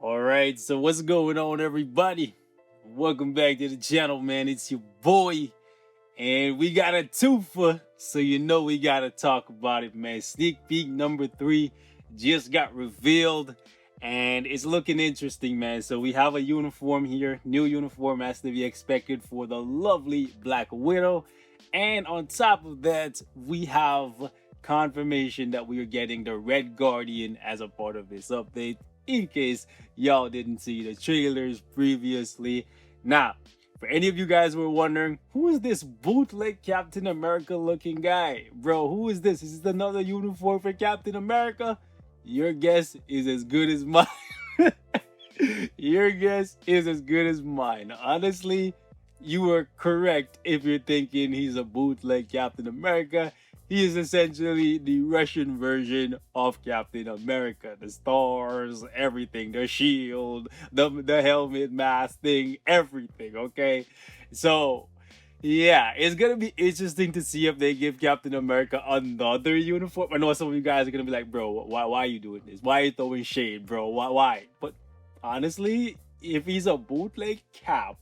All right, so what's going on, everybody? Welcome back to the channel, man. It's your boy, and we got a twofer, so you know we gotta talk about it, man. Sneak peek number 3 just got revealed, and it's looking interesting, man. So we have a uniform here, new uniform as to be expected for the lovely Black Widow, and on top of that, we have confirmation that we are getting the Red Guardian as a part of this update. In case y'all didn't see the trailers previously. Now, for any of you guys who are wondering, who is this bootleg Captain America looking guy? Bro, who is this? Is this another uniform for Captain America? Your guess is as good as mine. Your guess is as good as mine. Honestly, you are correct if you're thinking he's a bootleg Captain America. He is essentially the Russian version of Captain America. The stars, everything, the shield, the helmet, mask thing, everything, okay? So, yeah, it's gonna be interesting to see if they give Captain America another uniform. I know some of you guys are gonna be like, bro, why are you doing this? Why are you throwing shade, bro? Why? But honestly, if he's a bootleg Cap,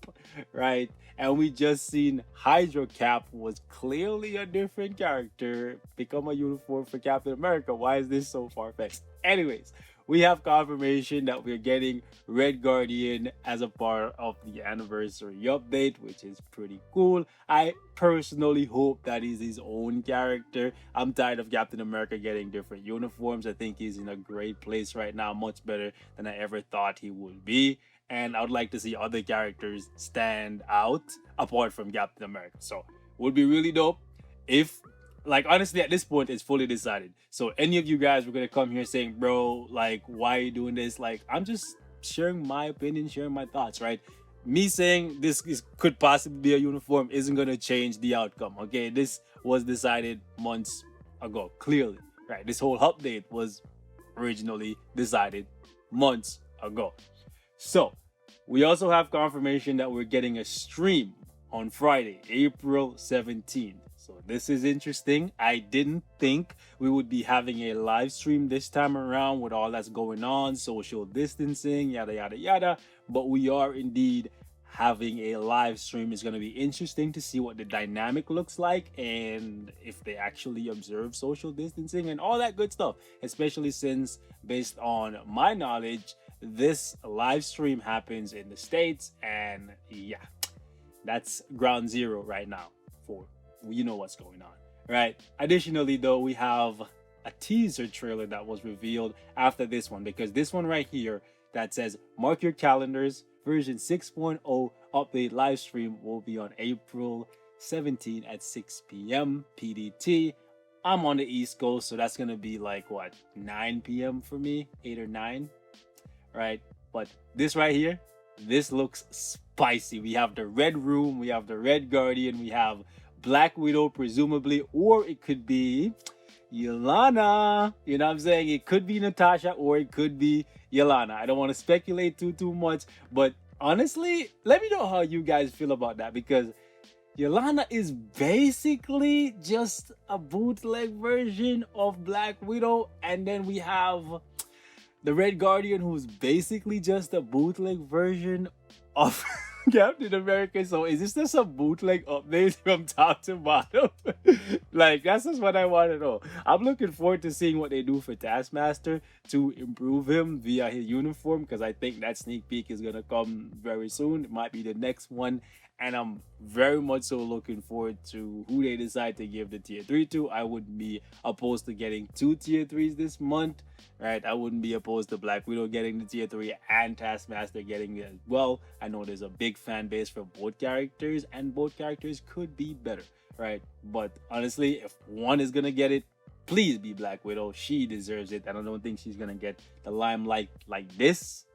right? And we just seen Hydra Cap was clearly a different character become a uniform for Captain America. Why is this so far-fetched? Anyways, we have confirmation that we're getting Red Guardian as a part of the anniversary update, which is pretty cool. I personally hope that he's his own character. I'm tired of Captain America getting different uniforms. I think he's in a great place right now, much better than I ever thought he would be. And I would like to see other characters stand out apart from Captain America. So, would be really dope if, like, honestly, at this point, it's fully decided. So, any of you guys were gonna come here saying, bro, like, why are you doing this? Like, I'm just sharing my opinion, sharing my thoughts, right? Me saying could possibly be a uniform isn't gonna change the outcome, okay? This was decided months ago, clearly, right? This whole update was originally decided months ago. So, we also have confirmation that we're getting a stream on Friday, April 17th. So, this is interesting. I didn't think we would be having a live stream this time around with all that's going on, social distancing, yada, yada, yada. But we are indeed having a live stream. It's going to be interesting to see what the dynamic looks like and if they actually observe social distancing and all that good stuff, especially since, based on my knowledge, this live stream happens in the States, and yeah, that's ground zero right now for you know what's going on, right? Additionally, though, we have a teaser trailer that was revealed after this one, because this one right here that says mark your calendars, version 6.0 update live stream will be on April 17 at 6 p.m. PDT. I'm on the East Coast, so that's gonna be like what, 9 p.m. for me, 8 or 9, right? But this right here, this looks spicy. We have the Red Room, we have the Red Guardian, we have Black Widow presumably, or it could be Yelena. You know what I'm saying? It could be Natasha or it could be Yelena. I don't want to speculate too much, but honestly, let me know how you guys feel about that, because Yelena is basically just a bootleg version of Black Widow, and then we have the Red Guardian, who's basically just a bootleg version of Captain America. So is this just a bootleg update from top to bottom? Like, that's just what I want to know. I'm looking forward to seeing what they do for Taskmaster to improve him via his uniform, because I think that sneak peek is going to come very soon. It might be the next one. And I'm very much so looking forward to who they decide to give the tier 3 to. I wouldn't be opposed to getting 2 tier 3s this month, right? I wouldn't be opposed to Black Widow getting the tier 3 and Taskmaster getting it as well. I know there's a big fan base for both characters, and both characters could be better, right? But honestly, if one is gonna get it, please be Black Widow. She deserves it, and I don't think she's gonna get the limelight like this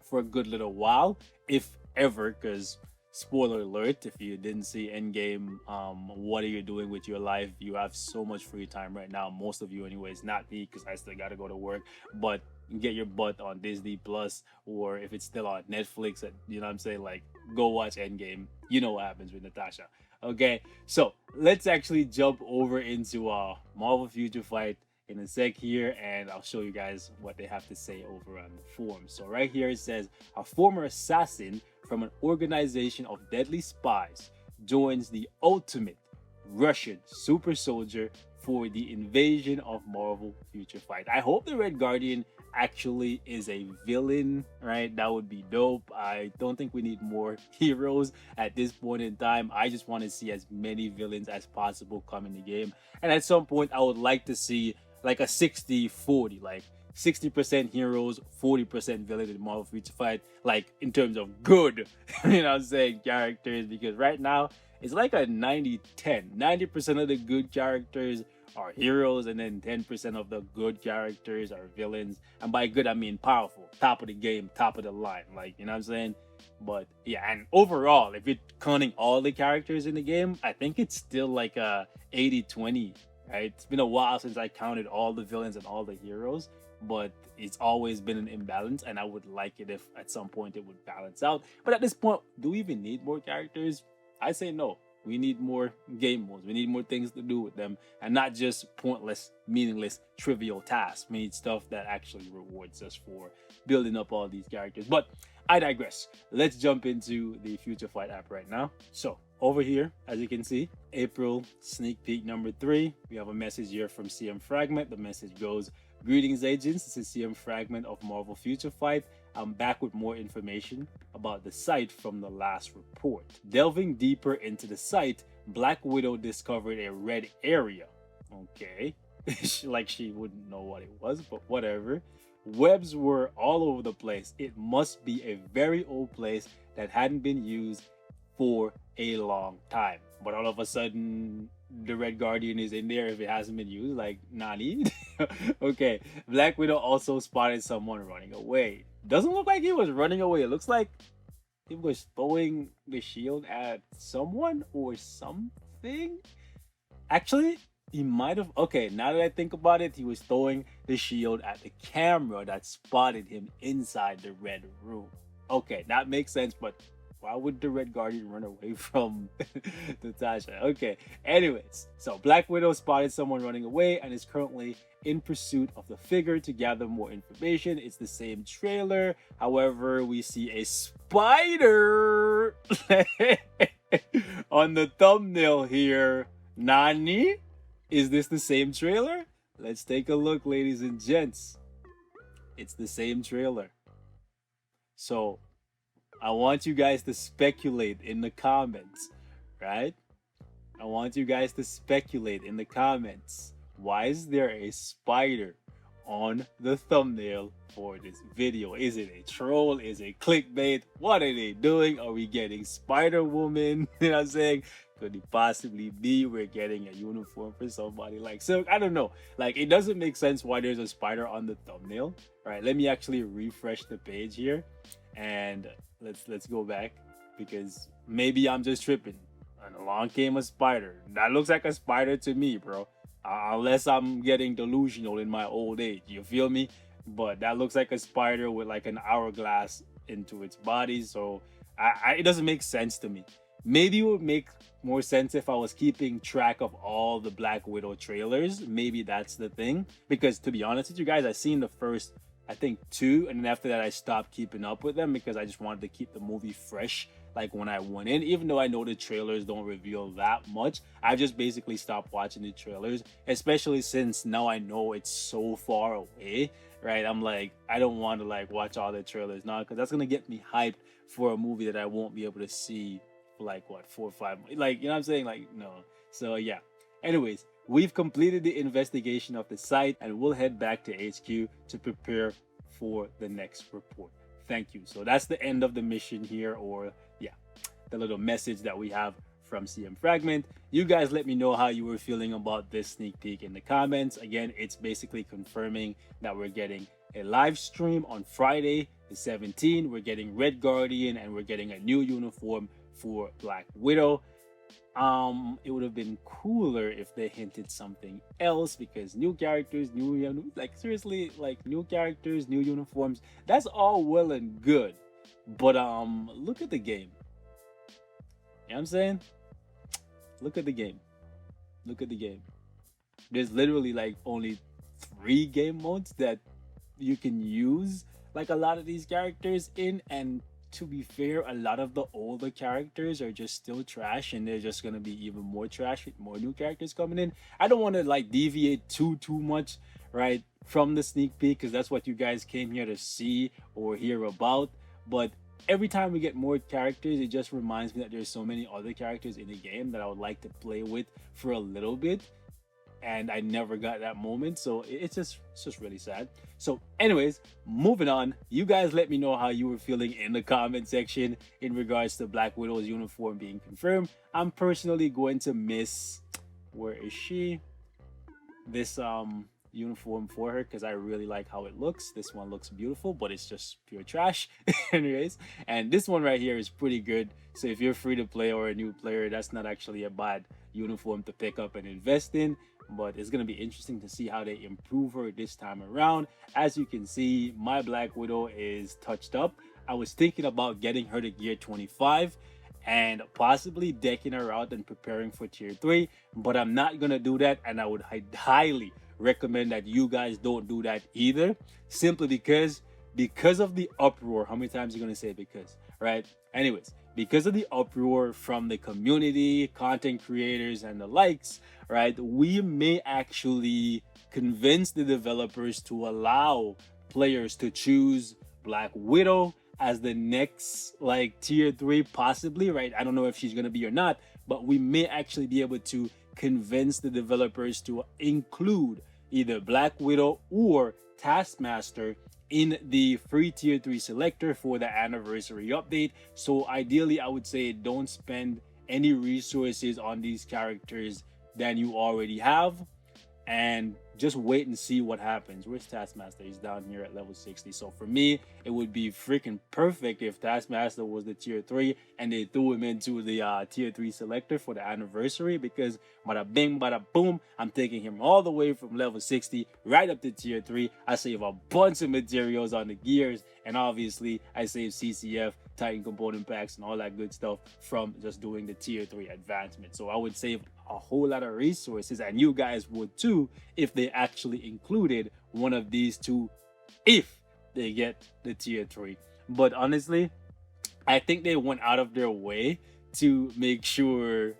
for a good little while, if ever, because spoiler alert, if you didn't see Endgame, what are you doing with your life? You have so much free time right now, most of you anyways, not me, because I still gotta go to work. But get your butt on Disney Plus, or if it's still on Netflix, you know what I'm saying, like, go watch Endgame. You know what happens with Natasha. Okay, so let's actually jump over into Marvel Future Fight in a sec here, and I'll show you guys what they have to say over on the forum. So right here it says, a former assassin from an organization of deadly spies joins the ultimate Russian super soldier for the invasion of Marvel Future Fight. I hope the Red Guardian actually is a villain, right? That would be dope. I don't think we need more heroes at this point in time. I just want to see as many villains as possible come in the game. And at some point, I would like to see like a 60-40, like 60% heroes, 40% villain in Marvel Future Fight, like in terms of good, you know what I'm saying, characters, because right now it's like a 90-10. 90% of the good characters are heroes, and then 10% of the good characters are villains. And by good, I mean powerful, top of the game, top of the line, like, you know what I'm saying? But yeah, and overall, if you're counting all the characters in the game, I think it's still like a 80-20, right? It's been a while since I counted all the villains and all the heroes, but it's always been an imbalance, and I would like it if at some point it would balance out. But at this point, do we even need more characters? I say no. We need more game modes. We need more things to do with them, and not just pointless, meaningless, trivial tasks. We need stuff that actually rewards us for building up all these characters. But I digress. Let's jump into the Future Fight app right now. So over here, as you can see, April sneak peek number 3. We have a message here from CM Fragment. The message goes, "Greetings, agents. This is CM Fragment of Marvel Future Fight. I'm back with more information about the site from the last report. Delving deeper into the site, Black Widow discovered a red area." Okay. Like she wouldn't know what it was, but whatever. "Webs were all over the place. It must be a very old place that hadn't been used for a long time." But all of a sudden, the Red Guardian is in there if it hasn't been used. Like, nani? Okay. "Black Widow also spotted someone running away." Doesn't look like he was running away. It looks like he was throwing the shield at someone or something. Actually, he might have. Okay, now that I think about it, he was throwing the shield at the camera that spotted him inside the red room. Okay, that makes sense, but why would the Red Guardian run away from Natasha? Okay, anyways, so Black Widow spotted someone running away and is currently in pursuit of the figure to gather more information. It's the same trailer. However, we see a spider on the thumbnail here. Nani? Is this the same trailer? Let's take a look, ladies and gents. It's the same trailer. So I want you guys to speculate in the comments, right? I want you guys to speculate in the comments. Why is there a spider on the thumbnail for this video? Is it a troll? Is it clickbait? What are they doing? Are we getting Spider-Woman? You know what I'm saying? Could it possibly be we're getting a uniform for somebody like Silk? I don't know. Like, it doesn't make sense why there's a spider on the thumbnail. All right, let me actually refresh the page here, and let's go back, because maybe I'm just tripping. And along came a spider. That looks like a spider to me, bro. Unless I'm getting delusional in my old age. You feel me? But that looks like a spider with like an hourglass into its body. So it doesn't make sense to me. Maybe it would make more sense if I was keeping track of all the Black Widow trailers. Maybe that's the thing. Because to be honest with you guys, I've seen the first, I think, 2, and then after that I stopped keeping up with them because I just wanted to keep the movie fresh, like when I went in. Even though I know the trailers don't reveal that much, I just basically stopped watching the trailers, especially since now I know it's so far away, right? I'm like, I don't want to like watch all the trailers now, because that's gonna get me hyped for a movie that I won't be able to see for like what, 4 or 5 months. Like, you know what I'm saying? Like, no. So yeah, anyways, we've completed the investigation of the site, and we'll head back to HQ to prepare for the next report. Thank you. So that's the end of the mission here, or yeah, the little message that we have from CM Fragment. You guys let me know how you were feeling about this sneak peek in the comments. Again, it's basically confirming that we're getting a live stream on Friday the 17th. We're getting Red Guardian, and we're getting a new uniform for Black Widow. It would have been cooler if they hinted something else, because new characters, new, like seriously, like new characters, new uniforms, that's all well and good, but look at the game. You know what I'm saying? Look at the game. Look at the game. There's literally like only free game modes that you can use like a lot of these characters in. And to be fair, a lot of the older characters are just still trash, and they're just gonna be even more trash with more new characters coming in. I don't want to like deviate too much, right, from the sneak peek, because that's what you guys came here to see or hear about. But every time we get more characters, it just reminds me that there's so many other characters in the game that I would like to play with for a little bit, and I never got that moment. So it's just really sad. So anyways, moving on. You guys let me know how you were feeling in the comment section in regards to Black Widow's uniform being confirmed. I'm personally going to miss, where is she? This uniform for her, because I really like how it looks. This one looks beautiful, but it's just pure trash. Anyways, and this one right here is pretty good. So if you're free to play or a new player, that's not actually a bad uniform to pick up and invest in. But it's going to be interesting to see how they improve her this time around. As you can see, my Black Widow is touched up. I was thinking about getting her to gear 25 and possibly decking her out and preparing for tier 3, but I'm not going to do that, and I would highly recommend that you guys don't do that either, simply because of the uproar. How many times are you going to say because, right? Anyways, because of the uproar from the community, content creators, and the likes, right, we may actually convince the developers to allow players to choose Black Widow as the next like tier 3, possibly, right? I don't know if she's going to be or not, but we may actually be able to convince the developers to include either Black Widow or Taskmaster in the free tier 3 selector for the anniversary update. So ideally, I would say don't spend any resources on these characters than you already have, and just wait and see what happens. Where's Taskmaster? He's down here at level 60. So for me, it would be freaking perfect if Taskmaster was the tier 3 and they threw him into the tier 3 selector for the anniversary, because bada bing, bada boom, I'm taking him all the way from level 60 right up to tier 3. I save a bunch of materials on the gears, and obviously I save CCF, Titan component packs, and all that good stuff from just doing the tier 3 advancement. So I would save a whole lot of resources, and you guys would too if they actually included one of these two, if they get the tier 3. But honestly, I think they went out of their way to make sure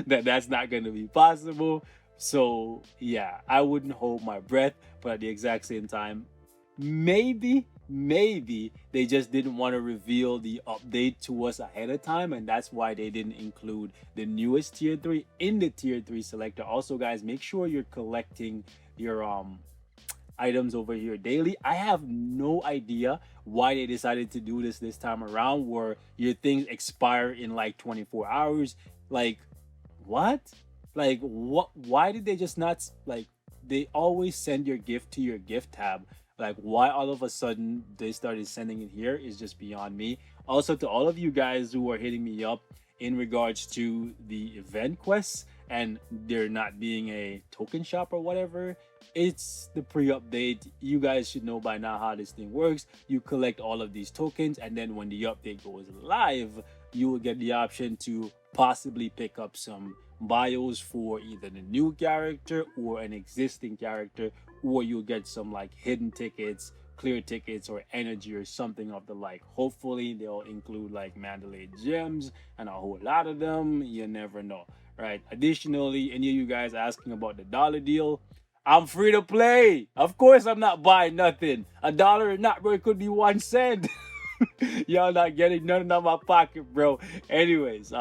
that that's not going to be possible. So yeah, I wouldn't hold my breath, but at the exact same time, maybe they just didn't want to reveal the update to us ahead of time, and that's why they didn't include the newest tier 3 in the tier 3 selector. Also guys, make sure you're collecting your items over here daily. I have no idea why they decided to do this time around, where your things expire in like 24 hours. Like what? Like what? Why did they just not, like, they always send your gift to your gift tab. Like, why all of a sudden they started sending it here is just beyond me. Also, to all of you guys who are hitting me up in regards to the event quests and there not being a token shop or whatever, it's the pre-update. You guys should know by now how this thing works. You collect all of these tokens, and then when the update goes live, you will get the option to possibly pick up some bios for either the new character or an existing character, or you'll get some like hidden tickets, clear tickets, or energy or something of the like. Hopefully they'll include like Mandalay gems and a whole lot of them. You never know, right? Additionally, any of you guys asking about the dollar deal, I'm free to play. Of course I'm not buying nothing. $1 or not, bro, it could be 1 cent. Y'all not getting nothing out of my pocket, bro. Anyways,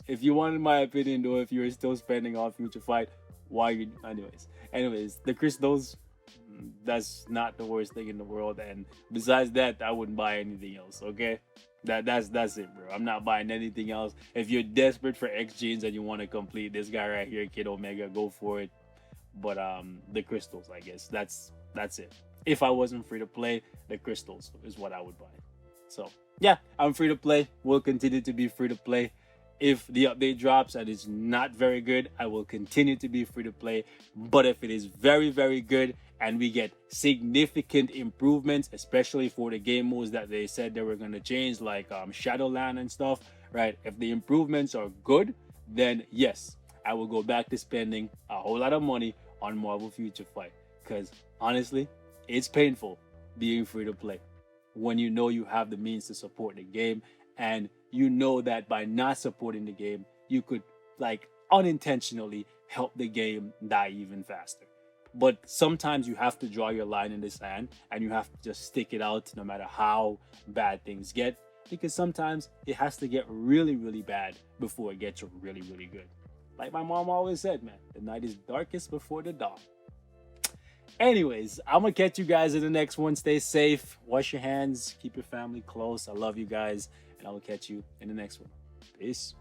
if you wanted my opinion though, if you're still spending on Future Fight, why you anyways, the crystals, that's not the worst thing in the world. And besides that, I wouldn't buy anything else. Okay, that's it, bro. I'm not buying anything else. If you're desperate for X genes and you want to complete this guy right here, Kid Omega, go for it. But the crystals, I guess that's it. If I wasn't free to play, the crystals is what I would buy. So yeah, I'm free to play. Will continue to be free to play. If the update drops and it's not very good, I will continue to be free to play. But if it is very, very good and we get significant improvements, especially for the game modes that they said they were going to change, like Shadowland and stuff, right? If the improvements are good, then yes, I will go back to spending a whole lot of money on Marvel Future Fight. Because honestly, it's painful being free to play when you know you have the means to support the game, and you know that by not supporting the game, you could like unintentionally help the game die even faster. But sometimes you have to draw your line in the sand and you have to just stick it out no matter how bad things get, because sometimes it has to get really, really bad before it gets really, really good. Like my mom always said, man, the night is darkest before the dawn. Anyways, I'm gonna catch you guys in the next one. Stay safe, wash your hands, keep your family close. I love you guys, and I will catch you in the next one. Peace.